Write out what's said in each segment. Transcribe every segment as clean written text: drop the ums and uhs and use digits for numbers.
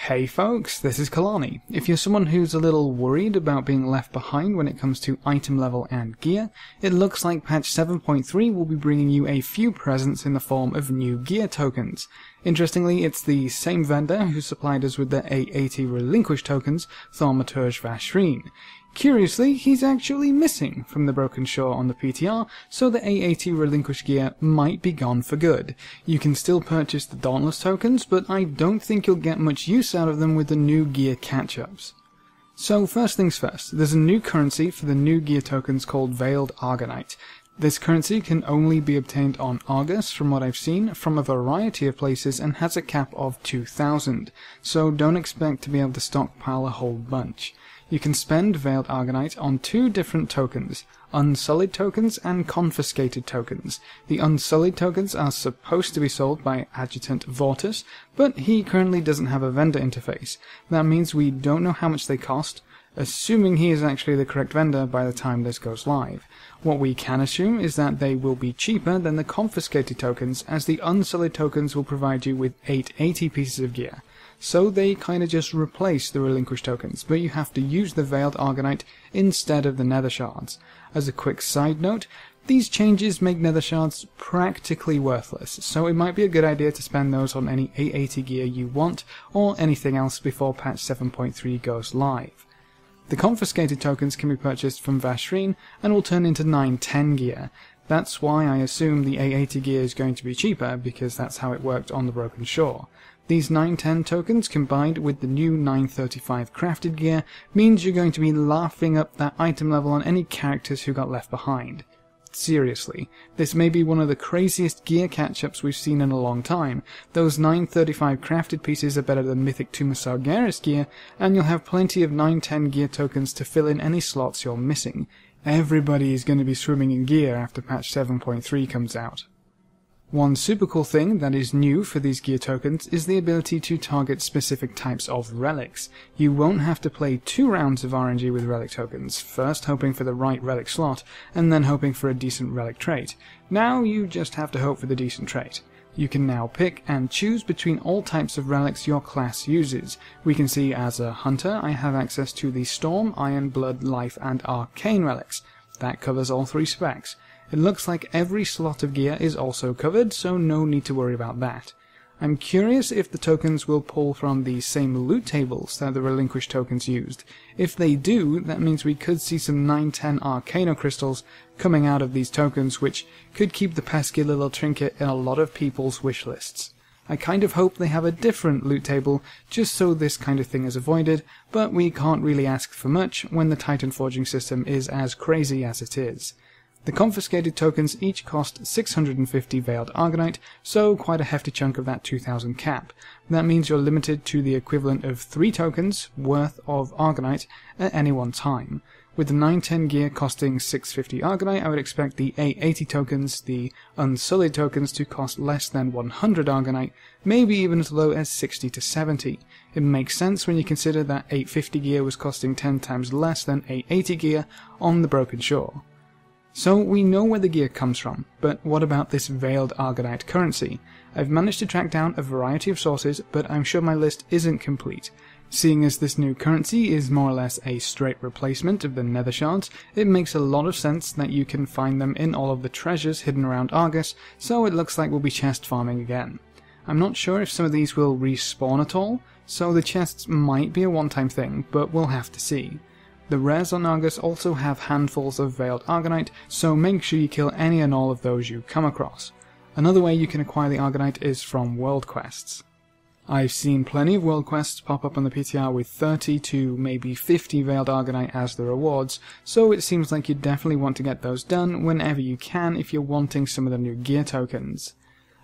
Hey folks, this is Kalani. If you're someone who's a little worried about being left behind when it comes to item level and gear, it looks like patch 7.3 will be bringing you a few presents in the form of new gear tokens. Interestingly, it's the same vendor who supplied us with the A80 Relinquish tokens, Thaumaturge Vashreen. Curiously, he's actually missing from the Broken Shore on the PTR, so the A80 Relinquish gear might be gone for good. You can still purchase the Dauntless tokens, but I don't think you'll get much use out of them with the new gear catch-ups. So first things first, there's a new currency for the new gear tokens called Veiled Argunite. This currency can only be obtained on Argus, from what I've seen, from a variety of places and has a cap of 2,000, so don't expect to be able to stockpile a whole bunch. You can spend Veiled Argunite on two different tokens, Unsullied tokens and Confiscated tokens. The Unsullied tokens are supposed to be sold by Adjutant Vortus, but he currently doesn't have a vendor interface. That means we don't know how much they cost, assuming he is actually the correct vendor by the time this goes live. What we can assume is that they will be cheaper than the Confiscated tokens, as the Unsullied tokens will provide you with 880 pieces of gear. So they kinda just replace the Relinquish tokens, but you have to use the Veiled Argunite instead of the Nether Shards. As a quick side note, these changes make Nether Shards practically worthless, so it might be a good idea to spend those on any A80 gear you want, or anything else before patch 7.3 goes live. The Confiscated tokens can be purchased from Vashreen and will turn into 910 gear. That's why I assume the A80 gear is going to be cheaper, because that's how it worked on the Broken Shore. These 910 tokens combined with the new 935 crafted gear means you're going to be laughing up that item level on any characters who got left behind. Seriously, this may be one of the craziest gear catch-ups we've seen in a long time. Those 935 crafted pieces are better than Mythic Tuma Sargeras gear, and you'll have plenty of 910 gear tokens to fill in any slots you're missing. Everybody is going to be swimming in gear after patch 7.3 comes out. One super cool thing that is new for these gear tokens is the ability to target specific types of relics. You won't have to play 2 rounds of RNG with relic tokens, first hoping for the right relic slot, and then hoping for a decent relic trait. Now you just have to hope for the decent trait. You can now pick and choose between all types of relics your class uses. We can see as a hunter I have access to the Storm, Iron, Blood, Life and Arcane relics. That covers all 3 specs. It looks like every slot of gear is also covered, so no need to worry about that. I'm curious if the tokens will pull from the same loot tables that the Relinquish tokens used. If they do, that means we could see some 910 Arcano crystals coming out of these tokens, which could keep the pesky little trinket in a lot of people's wish lists. I kind of hope they have a different loot table, just so this kind of thing is avoided, but we can't really ask for much when the Titan forging system is as crazy as it is. The Confiscated tokens each cost 650 Veiled Argunite, so quite a hefty chunk of that 2000 cap. That means you're limited to the equivalent of 3 tokens worth of Argonite at any one time. With the 910 gear costing 650 Argonite, I would expect the A80 tokens, the Unsullied tokens, to cost less than 100 Argonite, maybe even as low as 60 to 70. It makes sense when you consider that 850 gear was costing 10 times less than 880 gear on the Broken Shore. So we know where the gear comes from, but what about this Veiled Argunite currency? I've managed to track down a variety of sources, but I'm sure my list isn't complete. Seeing as this new currency is more or less a straight replacement of the Nether Shards, it makes a lot of sense that you can find them in all of the treasures hidden around Argus, so it looks like we'll be chest farming again. I'm not sure if some of these will respawn at all, so the chests might be a one-time thing, but we'll have to see. The rares on Argus also have handfuls of Veiled Argunite, so make sure you kill any and all of those you come across. Another way you can acquire the Argonite is from world quests. I've seen plenty of world quests pop up on the PTR with 30 to maybe 50 Veiled Argunite as the rewards, so it seems like you definitely want to get those done whenever you can if you're wanting some of the new gear tokens.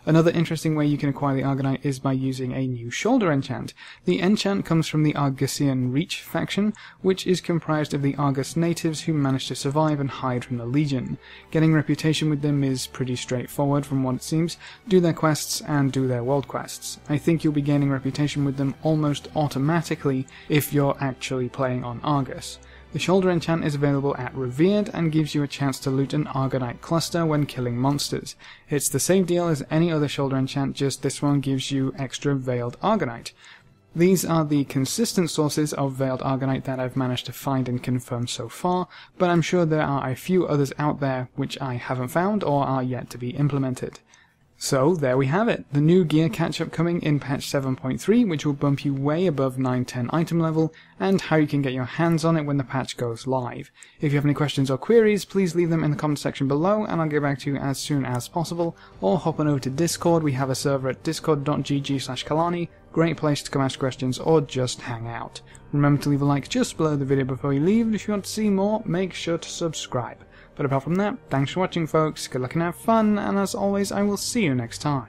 Another interesting way you can acquire the Argonite is by using a new shoulder enchant. The enchant comes from the Argusian Reach faction, which is comprised of the Argus natives who managed to survive and hide from the Legion. Getting reputation with them is pretty straightforward from what it seems. Do their quests and do their world quests. I think you'll be gaining reputation with them almost automatically if you're actually playing on Argus. The shoulder enchant is available at Revered and gives you a chance to loot an Argonite cluster when killing monsters. It's the same deal as any other shoulder enchant, just this one gives you extra Veiled Argunite. These are the consistent sources of Veiled Argunite that I've managed to find and confirm so far, but I'm sure there are a few others out there which I haven't found or are yet to be implemented. So there we have it, the new gear catch-up coming in patch 7.3, which will bump you way above 9-10 item level, and how you can get your hands on it when the patch goes live. If you have any questions or queries, please leave them in the comment section below and I'll get back to you as soon as possible, or hop on over to Discord. We have a server at discord.gg/Kalani, great place to come ask questions or just hang out. Remember to leave a like just below the video before you leave, and if you want to see more, make sure to subscribe. But apart from that, thanks for watching folks, good luck and have fun, and as always I will see you next time.